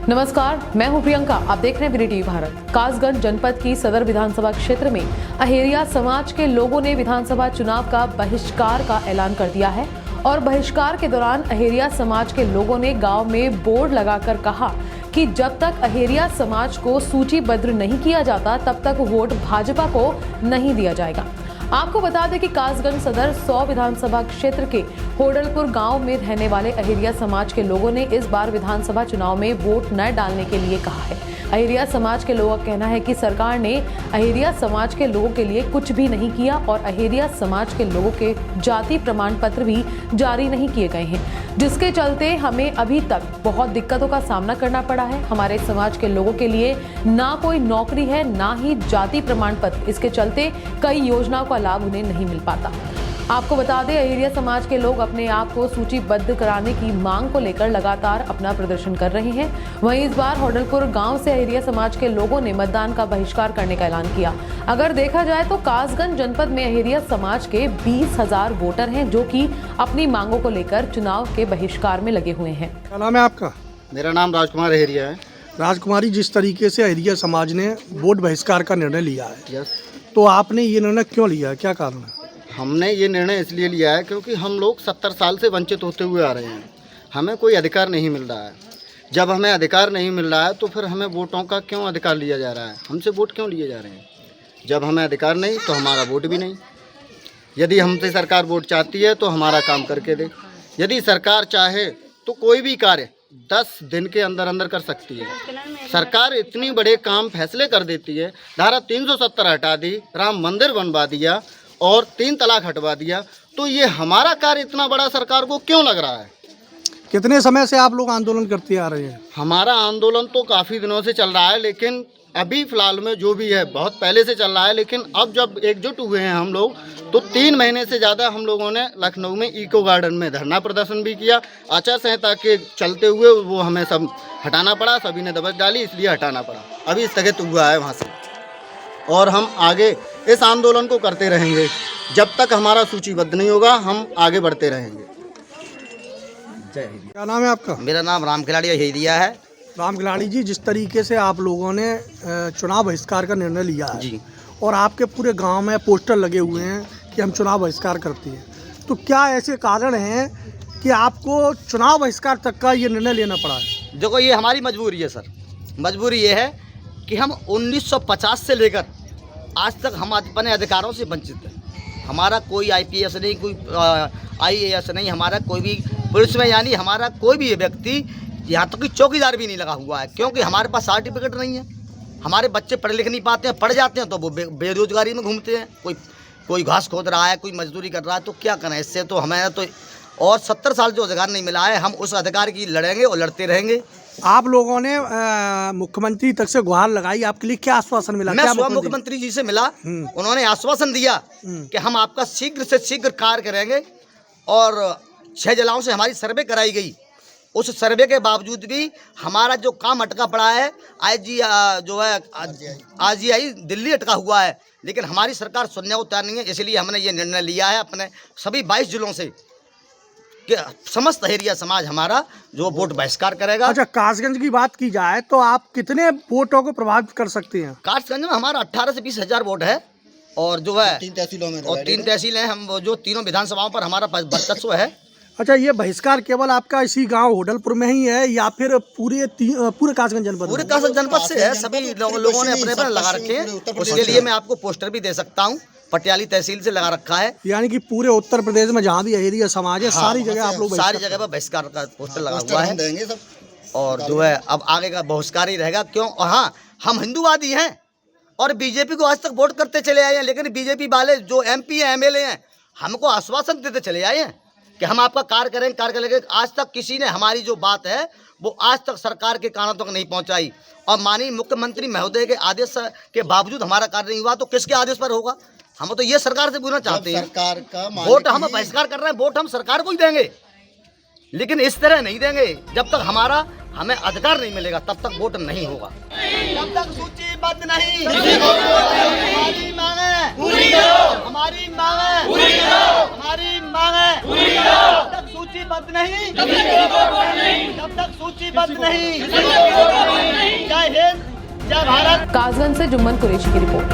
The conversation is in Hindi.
नमस्कार, मैं हूं प्रियंका। आप देख रहे हैं वीडी टीवी भारत। कासगंज जनपद की सदर विधानसभा क्षेत्र में अहेरिया समाज के लोगों ने विधानसभा चुनाव का बहिष्कार का ऐलान कर दिया है और बहिष्कार के दौरान अहेरिया समाज के लोगों ने गांव में बोर्ड लगाकर कहा कि जब तक अहेरिया समाज को सूचीबद्ध नहीं किया जाता तब तक वोट भाजपा को नहीं दिया जाएगा। आपको बता दें कि कासगंज सदर 100 विधानसभा क्षेत्र के होडलपुर गांव में रहने वाले अहेरिया समाज के लोगों ने इस बार विधानसभा चुनाव में वोट न डालने के लिए कहा है। अहेरिया समाज के लोगों का कहना है कि सरकार ने अहेरिया समाज के लोगों के लिए कुछ भी नहीं किया और अहेरिया समाज के लोगों के जाति प्रमाण पत्र भी जारी नहीं किए गए हैं, जिसके चलते हमें अभी तक बहुत दिक्कतों का सामना करना पड़ा है। हमारे समाज के लोगों के लिए ना कोई नौकरी है, ना ही जाति प्रमाण पत्र। इसके चलते कई योजनाओं का लाभ उन्हें नहीं मिल पाता। आपको बता दें, अहेरिया समाज के लोग अपने आप को सूचीबद्ध कराने की मांग को लेकर लगातार अपना प्रदर्शन कर रहे हैं। वहीं इस बार होडलपुर गांव से अहेरिया समाज के लोगों ने मतदान का बहिष्कार करने का ऐलान किया। अगर देखा जाए तो कासगंज जनपद में अहेरिया समाज के 20,000 वोटर हैं जो कि अपनी मांगों को लेकर चुनाव के बहिष्कार में लगे हुए हैं। क्या नाम है आपका? मेरा नाम राजकुमार अहेरिया है। राजकुमारी, जिस तरीके से अहेरिया समाज ने वोट बहिष्कार का निर्णय लिया है, यस, तो आपने ये निर्णय क्यों लिया है? क्या कारण है? हमने ये निर्णय इसलिए लिया है क्योंकि हम लोग 70 साल से वंचित होते हुए आ रहे हैं। हमें कोई अधिकार नहीं मिल रहा है। जब हमें अधिकार नहीं मिल रहा है तो फिर हमें वोटों का क्यों अधिकार लिया जा रहा है? हमसे वोट क्यों लिए जा रहे हैं? जब हमें अधिकार नहीं तो हमारा वोट भी नहीं। यदि हमसे सरकार वोट चाहती है तो हमारा काम करके दे। यदि सरकार चाहे तो कोई भी कार्य 10 दिन के अंदर अंदर कर सकती है। सरकार इतनी बड़े काम फैसले कर देती है। धारा 370 हटा दी, राम मंदिर बनवा दिया और 3 तलाक हटवा दिया, तो ये हमारा कार्य इतना बड़ा सरकार को क्यों लग रहा है? कितने समय से आप लोग आंदोलन करते आ रहे हैं? हमारा आंदोलन तो काफ़ी दिनों से चल रहा है, लेकिन अभी फ़िलहाल में जो भी है बहुत पहले से चल रहा है। लेकिन अब जब एकजुट हुए हैं हम लोग तो 3 महीने से ज़्यादा हम लोगों ने लखनऊ में इको गार्डन में धरना प्रदर्शन भी किया। आचार संहिता के चलते हुए वो हमें सब हटाना पड़ा, सभी ने दबच डाली, इसलिए हटाना पड़ा। अभी स्थगित हुआ है वहाँ से और हम आगे इस आंदोलन को करते रहेंगे। जब तक हमारा सूचीबद्ध नहीं होगा हम आगे बढ़ते रहेंगे। जय हिंद। क्या नाम है आपका? मेरा नाम राम खिलाड़ी अहेरिया है। राम खिलाड़ी जी, जिस तरीके से आप लोगों ने चुनाव बहिष्कार का निर्णय लिया है जी, और आपके पूरे गांव में पोस्टर लगे हुए हैं कि हम चुनाव बहिष्कार करते हैं, तो क्या ऐसे कारण हैं कि आपको चुनाव बहिष्कार तक का ये निर्णय लेना पड़ा है? देखो ये हमारी मजबूरी है सर। मजबूरी ये है कि हम 1950 से लेकर आज तक हम अपने अधिकारों से वंचित हैं। हमारा कोई IPS नहीं, कोई IAS नहीं, हमारा कोई भी पुलिस में यानी हमारा कोई भी व्यक्ति यहाँ तक कि चौकीदार भी नहीं लगा हुआ है, क्योंकि हमारे पास सर्टिफिकेट नहीं है। हमारे बच्चे पढ़ लिख नहीं पाते हैं, पढ़ जाते हैं तो वो बेरोजगारी में घूमते हैं। कोई घास खोद रहा है, कोई मजदूरी कर रहा है, तो क्या करें? इससे तो हमें तो और 70 साल जो अधिकार नहीं मिला है, हम उस अधिकार की लड़ेंगे और लड़ते रहेंगे। आप लोगों ने मुख्यमंत्री तक से गुहार लगाई, आपके लिए क्या आश्वासन मिला? मैं सुबह मुख्यमंत्री जी से मिला, उन्होंने आश्वासन दिया कि हम आपका शीघ्र से शीघ्र कार्य करेंगे और 6 जिलों से हमारी सर्वे कराई गई। उस सर्वे के बावजूद भी हमारा जो काम अटका पड़ा है, RGI दिल्ली अटका हुआ है, लेकिन हमारी सरकार सुनने को तैयार नहीं है। इसलिए हमने ये निर्णय लिया है अपने सभी 22 जिलों से कि समस्त अहेरिया समाज हमारा जो वोट बहिष्कार करेगा। अच्छा, कासगंज की बात की जाए तो आप कितने वोटों को प्रभावित कर सकते हैं? कासगंज में हमारा 18 से 20 हज़ार वोट है और जो है 3 तहसीलों में और 3 तहसीलें हैं। हम जो तीनों विधानसभाओं पर हमारा वर्चस्व है। अच्छा, ये बहिष्कार केवल आपका इसी गांव होडलपुर में ही है या फिर पूरे कासगंज जनपद? पूरे कासगंज जनपद से है। सभी लोगों ने अपने पर लगा रखे हैं। उसके लिए मैं आपको पोस्टर भी दे सकता हूँ। पटियाली तहसील से लगा रखा है। यानी कि पूरे उत्तर प्रदेश में जहाँ भी अहेरिया समाज है, सारी जगह आप लोग सारी जगह पर बहिष्कार का पोस्टर लगा हुआ है और जो है अब आगे का बहिष्कार ही रहेगा। क्यों? हाँ, हम हिंदूवादी हैं और बीजेपी को आज तक वोट करते चले आए हैं, लेकिन बीजेपी वाले जो MP हैं, MLA हैं, हमको आश्वासन देते चले आए हैं कि हम आपका कार्य करेंगे। आज तक किसी ने हमारी जो बात है वो आज तक सरकार के कानों तक नहीं पहुंचाई और माननीय मुख्यमंत्री महोदय के आदेश के बावजूद हमारा कार्य नहीं हुआ, तो किसके आदेश पर होगा? हम तो ये सरकार से पूछना चाहते हैं। सरकार का वोट हम बहिष्कार कर रहे हैं, वोट हम सरकार को ही देंगे, लेकिन इस तरह नहीं देंगे। जब तक हमें अधिकार नहीं मिलेगा तब तक वोट नहीं होगा। जब तक सूचीबद्ध नहीं, हमारी मांगे पूरी करो, हमारी मांगे पूरी करो, हमारी मांगे पूरी करो। सूचीबद्ध नहीं, जब तक सूचीबद्ध नहीं, जय हिंद, जय भारत। कासगंज से जुम्मन कुरैशी की रिपोर्ट।